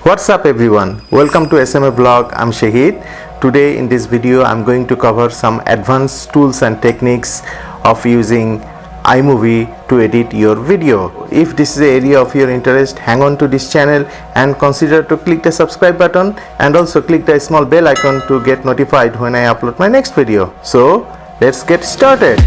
What's up everyone? Welcome to SMA Vlog. I'm Shahid. Today in this video I'm going to cover some advanced tools and techniques of using iMovie to edit your video. If this is the area of your interest, hang on to this channel and consider to click the subscribe button and also click the small bell icon to get notified when I upload my next video. So let's get started.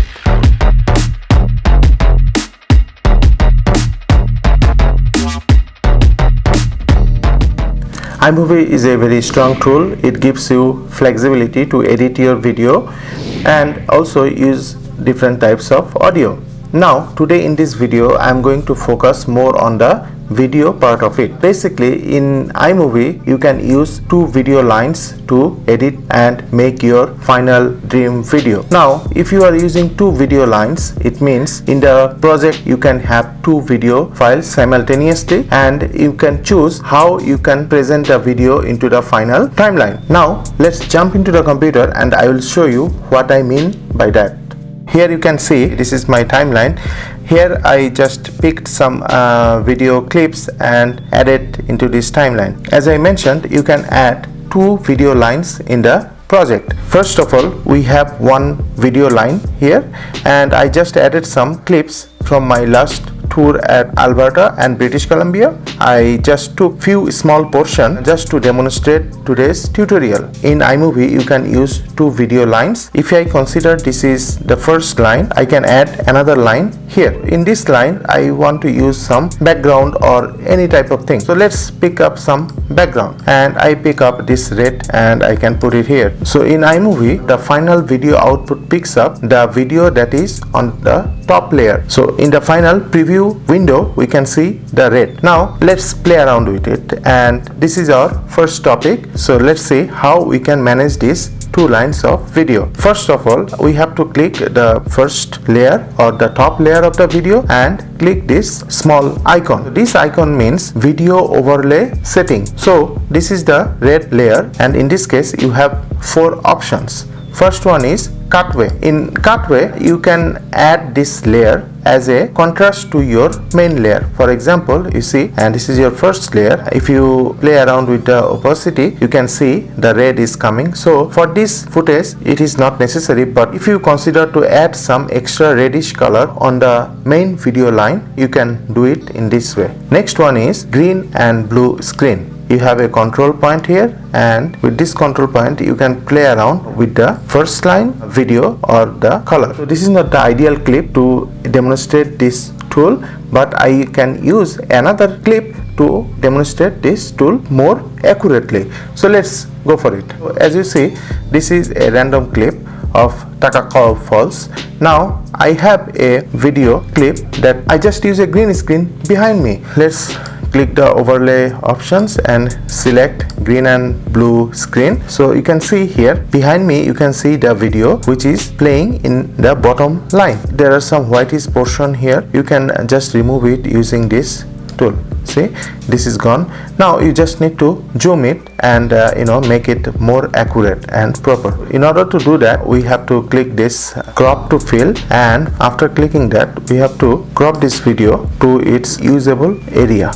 iMovie is a very strong tool. It gives you flexibility to edit your video and also use different types of audio. Now today in this video I am going to focus more on the video part of it. Basically in iMovie you can use two video lines to edit and make your final dream video. Now if you are using two video lines, it means in the project you can have two video files simultaneously and you can choose how you can present the video into the final timeline. Now let's jump into the computer and I will show you what I mean by that. Here you can see this is my timeline. Here I just picked some video clips and added into this timeline. As I mentioned, you can add two video lines in the project. First of all, we have one video line here and I just added some clips from my last tour at Alberta and British Columbia. I just took few small portion just to demonstrate today's tutorial. In iMovie you can use two video lines. If I consider this is the first line, I can add another line here. In this line I want to use some background or any type of thing. So let's pick up some background and I pick up this red and I can put it here. So in iMovie the final video output picks up the video that is on the top layer. So in the final preview window we can see the red. Now let's play around with it and this is our first topic. So let's see how we can manage these two lines of video. First of all, we have to click the first layer or the top layer of the video and click this small icon. This icon means video overlay setting. So this is the red layer and in this case you have four options. First one is cutaway. In cutaway you can add this layer as a contrast to your main layer. For example, you see, and this is your first layer. If you play around with the opacity, you can see the red is coming. So for this footage it is not necessary, but if you consider to add some extra reddish color on the main video line, you can do it in this way. Next one is green and blue screen. You have a control point here and with this control point you can play around with the first line video or the color. So this is not the ideal clip to demonstrate this tool, but I can use another clip to demonstrate this tool more accurately. So let's go for it. So as you see, this is a random clip of Takakau Falls. Now I have a video clip that I just use a green screen behind me. Let's click the overlay options and select green and blue screen. So you can see here behind me you can see the video which is playing in the bottom line. There are some whitish portion here. You can just remove it using this tool. See, this is gone. Now you just need to zoom it and make it more accurate and proper. In order to do that we have to click this crop to fill and after clicking that we have to crop this video to its usable area.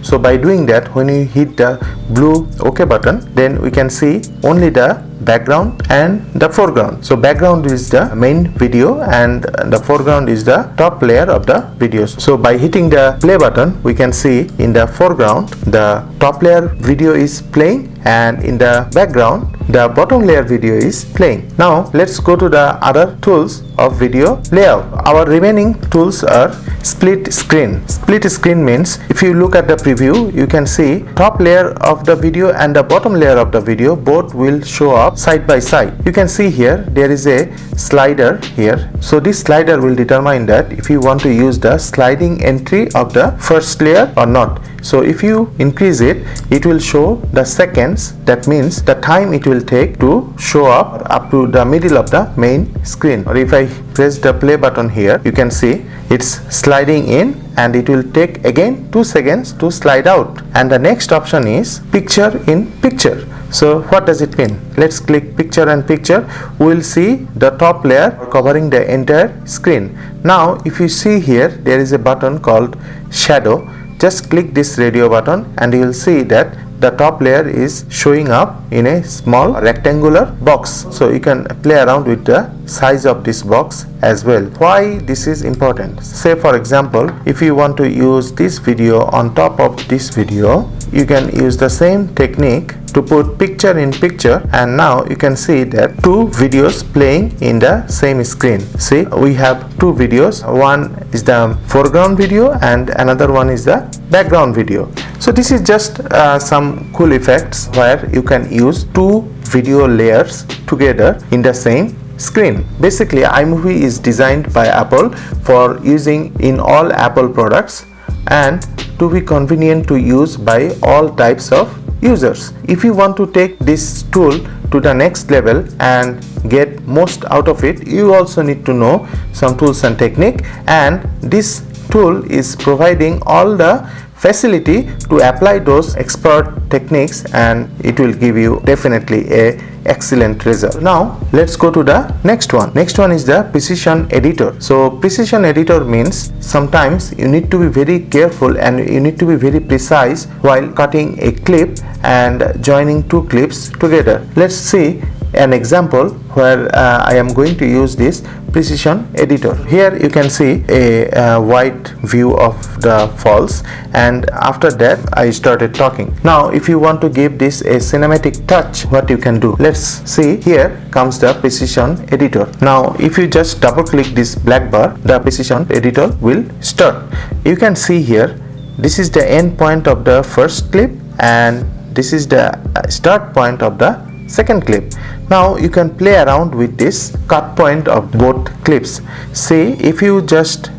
So by doing that, when you hit the blue OK button, then we can see only the background and the foreground. So background is the main video and the foreground is the top layer of the videos. So by hitting the play button, we can see in the foreground the top layer video is playing and in the background the bottom layer video is playing. Now let's go to the other tools of video layout. Our remaining tools are split screen. Split screen means if you look at the preview you can see top layer of the video and the bottom layer of the video both will show up side by side. You can see here there is a slider here. So this slider will determine that if you want to use the sliding entry of the first layer or not. So if you increase it, it will show the seconds. That means the time it will take to show up to the middle of the main screen. Or if I press the play button here, you can see it's sliding in and it will take again 2 seconds to slide out. And the next option is picture in picture. So what does it mean? Let's click picture and picture. We will see the top layer covering the entire screen. Now if you see here, there is a button called shadow. just click this radio button and you will see that the top layer is showing up in a small rectangular box. So you can play around with the size of this box as well. Why this is important? Say for example, if you want to use this video on top of this video, you can use the same technique to put picture in picture, and now you can see that two videos playing in the same screen. See, we have two videos. One is the foreground video and another one is the background video. So this is just some cool effects where you can use two video layers together in the same screen. Basically, iMovie is designed by Apple for using in all Apple products and to be convenient to use by all types of users. If you want to take this tool to the next level and get most out of it, you also need to know some tools and technique, and this tool is providing all the facility to apply those expert techniques, and it will give you definitely a excellent result. Now let's go to the next one. Next one is the precision editor. So precision editor means sometimes you need to be very careful and you need to be very precise while cutting a clip and joining two clips together. Let's see an example where I am going to use this precision editor. Here you can see a wide view of the falls, and after that I started talking. Now if you want to give this a cinematic touch, what you can do? Let's see. Here comes the precision editor. Now if you just double click this black bar, the precision editor will start. You can see here, this is the end point of the first clip and this is the start point of the second clip. Now you can play around with this cut point of both clips. See, if you just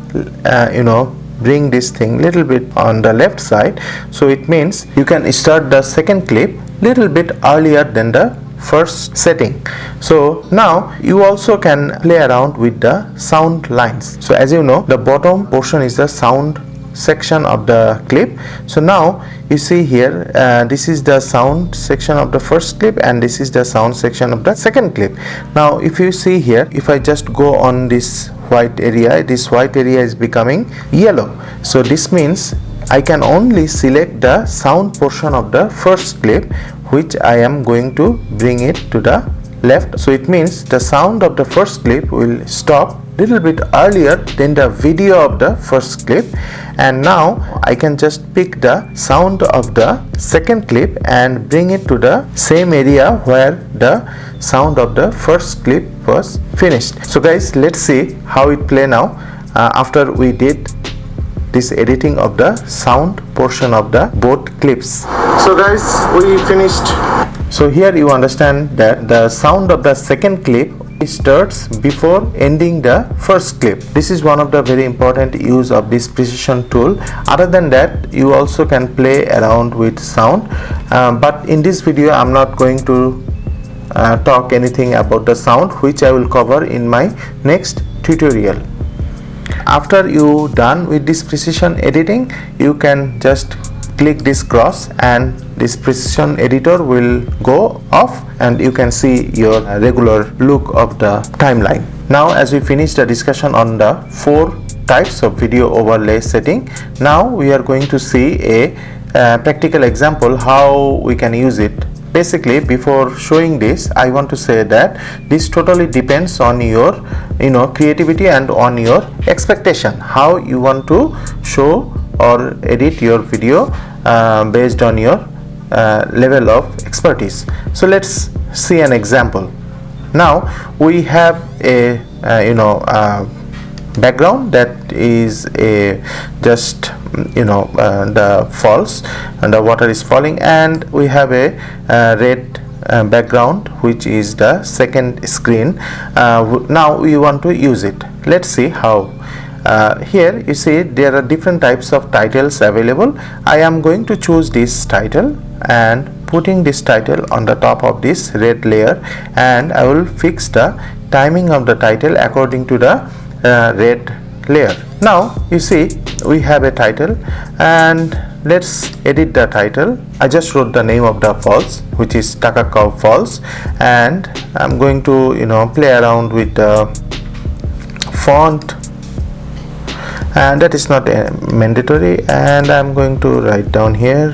bring this thing little bit on the left side, so it means you can start the second clip little bit earlier than the first setting. So now you also can play around with the sound lines. So as you know, the bottom portion is the sound section of the clip. So now you see here, this is the sound section of the first clip and this is the sound section of the second clip. Now if you see here, if I just go on this white area, this white area is becoming yellow. So this means I can only select the sound portion of the first clip, which I am going to bring it to the left. So it means the sound of the first clip will stop little bit earlier than the video of the first clip, and now I can just pick the sound of the second clip and bring it to the same area where the sound of the first clip was finished. So guys, let's see how it play now after we did this editing of the sound portion of the both clips. So guys, we finished. So here you understand that the sound of the second clip starts before ending the first clip. This is one of the very important use of this precision tool. Other than that, you also can play around with sound, but in this video I'm not going to talk anything about the sound, which I will cover in my next tutorial. After you done with this precision editing, you can just click this cross and this precision editor will go off and you can see your regular look of the timeline. Now as we finish the discussion on the 4 types of video overlay setting, now we are going to see a practical example how we can use it. Basically, before showing this, I want to say that this totally depends on your creativity and on your expectation, how you want to show or edit your video based on your level of expertise. So let's see an example. Now we have a background that is just the falls and the water is falling, and we have a red background which is the second screen. Now we want to use it. Let's see how. Here you see there are different types of titles available. I am going to choose this title and putting this title on the top of this red layer, and I will fix the timing of the title according to the red layer. Now you see we have a title, and let's edit the title. I just wrote the name of the falls, which is Takakau Falls, and I'm going to play around with the font and that is not mandatory, and I'm going to write down here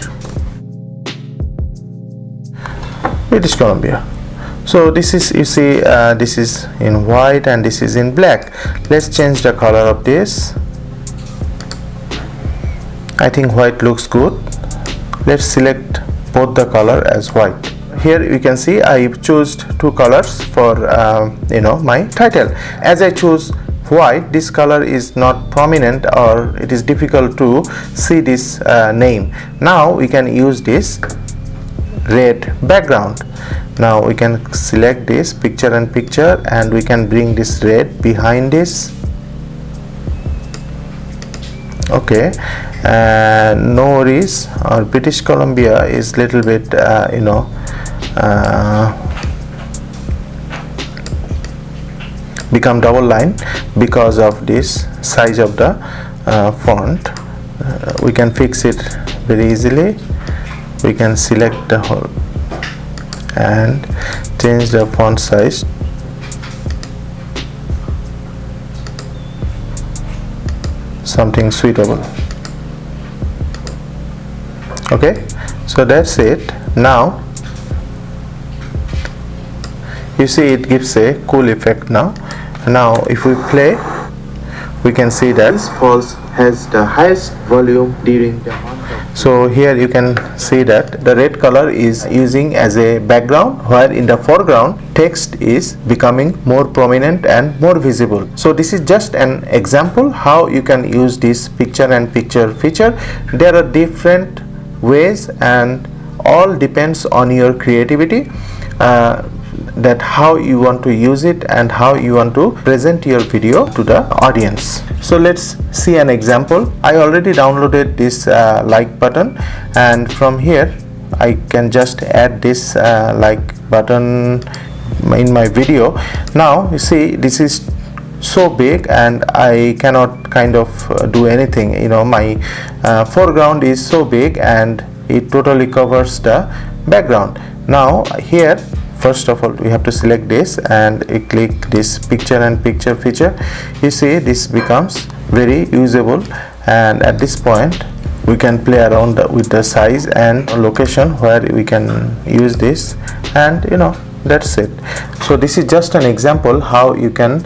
British Columbia. So this is, you see, this is in white and this is in black. Let's change the color of this. I think white looks good. Let's select both the color as white. Here you can see I chose two colors for my title. As I choose white, this color is not prominent, or it is difficult to see this name. Now we can use this red background. Now we can select this picture and picture, and we can bring this red behind this. Okay, no worries, our British Columbia is little bit become double line because of this size of the font. We can fix it very easily. We can select the whole and change the font size. Something suitable. Okay, so that's it. Now you see it gives a cool effect. Now if we play, we can see that this pulse has the highest volume during the month. So here you can see that the red color is using as a background, where in the foreground text is becoming more prominent and more visible. So this is just an example how you can use this picture and picture feature. There are different ways, and all depends on your creativity, that how you want to use it and how you want to present your video to the audience. So let's see an example. I already downloaded this like button, and from here I can just add this like button in my video. Now you see this is so big and I cannot kind of do anything. My foreground is so big and it totally covers the background. Now here, first of all, we have to select this and click this picture and picture feature. You see this becomes very usable, and at this point we can play around with the size and location where we can use this, and that's it. So this is just an example how you can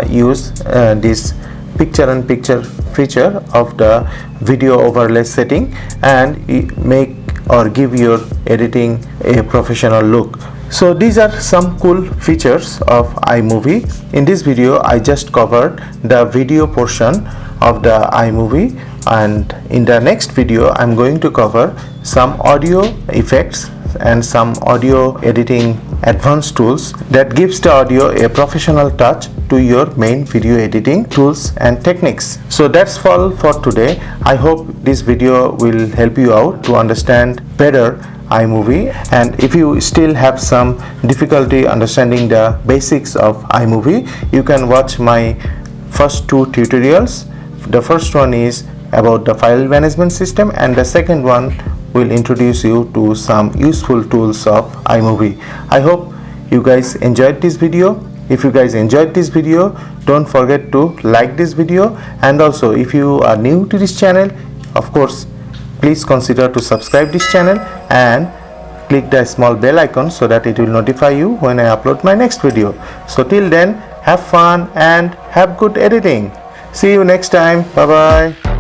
use this picture and picture feature of the video overlay setting and make or give your editing a professional look. So these are some cool features of iMovie. In this video I just covered the video portion of the iMovie, and in the next video I'm going to cover some audio effects and some audio editing advanced tools that gives the audio a professional touch to your main video editing tools and techniques. So that's all for today. I hope this video will help you out to understand better iMovie, and if you still have some difficulty understanding the basics of iMovie, you can watch my first two tutorials. The first one is about the file management system, and the second one will introduce you to some useful tools of iMovie. I hope you guys enjoyed this video. If you guys enjoyed this video, don't forget to like this video, and also if you are new to this channel, of course please consider to subscribe this channel and click the small bell icon so that it will notify you when I upload my next video. So till then, have fun and have good editing. See you next time. Bye bye.